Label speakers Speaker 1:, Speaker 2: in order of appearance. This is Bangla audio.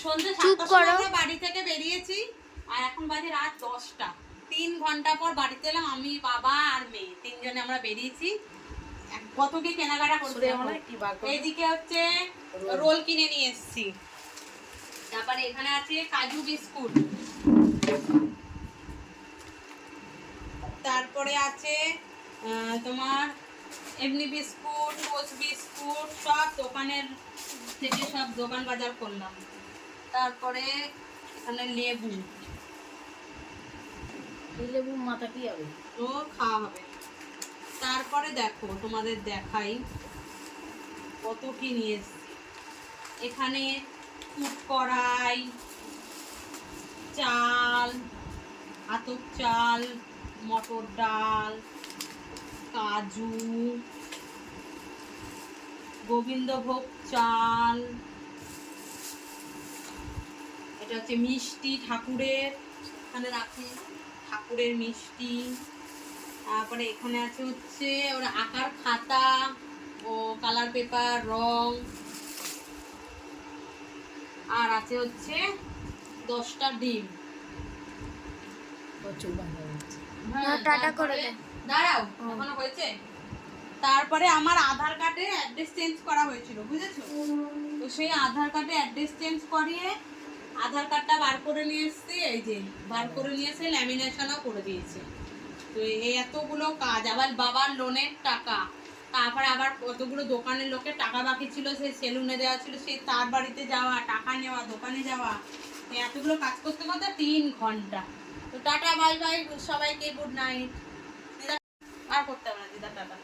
Speaker 1: সন্ধ্যে 7টার সময় আমরা বাড়ি থেকে বেরিয়েছি আর এখন বাজে রাত 10টা। 3 ঘন্টা পর বাড়িতে এলাম, আমি বাবা আর মেয়ে তিনজনে আমরা বেরিয়েছি। কত কি কেনাকাটা করতে হবে। এইদিকে হচ্ছে রোল কিনে নিয়ে এসেছি, তারপরে এখানে আছে কাজু বিস্কুট, তারপরে আছে তোমার এমনি বিস্কুট, পোস্ট বিস্কুট, সব দোকানের থেকে সব দোকান বাজার করলাম। তারপরে এখানে লেবু,
Speaker 2: লেবু মাথা কি হবে
Speaker 1: ও খাওয়া হবে। তারপরে দেখো তোমাদের দেখাই কত কি নিয়ে এসেছি। এখানে কুট কড়াই, চাল, আতপ চাল, মটর ডাল, কাজু, গোবিন্দভোগ চাল, এটা হচ্ছে মিষ্টি ঠাকুরের, এখানে রাখি ঠাকুরের মিষ্টি। তারপরে এখানে আছে হচ্ছে ওর আঁকার খাতা ও কালার পেপার, রং, আর আছে হচ্ছে 10টা ডিম।
Speaker 2: টাটা করে
Speaker 1: দাঁড়াও, এখনো হয়েছে। তারপরে আমার আধার কার্ডে অ্যাড্রেস চেঞ্জ করা হয়েছিল, বুঝেছো? তো সেই আধার কার্ডে অ্যাড্রেস চেঞ্জ করিয়ে আধার কার্ডটা বার করে নিয়ে এসেছি, এই যে বার করে নিয়ে এসে ল্যামিনেশনও করে দিয়েছে। তো এই এতগুলো কাজ, আবার বাবার লোনের টাকা, তারপরে আবার কতগুলো দোকানের লোকের টাকা বাকি ছিল, সেই সেলুনে দেওয়া ছিল, সেই তার বাড়িতে যাওয়া, টাকা নেওয়া, দোকানে যাওয়া, এতগুলো কাজ করতে করতে 3 ঘন্টা। তো টাটা বাই বাই সবাইকে, গুড নাইট। দিদা আর করতে হবে না, দিদা টাটা।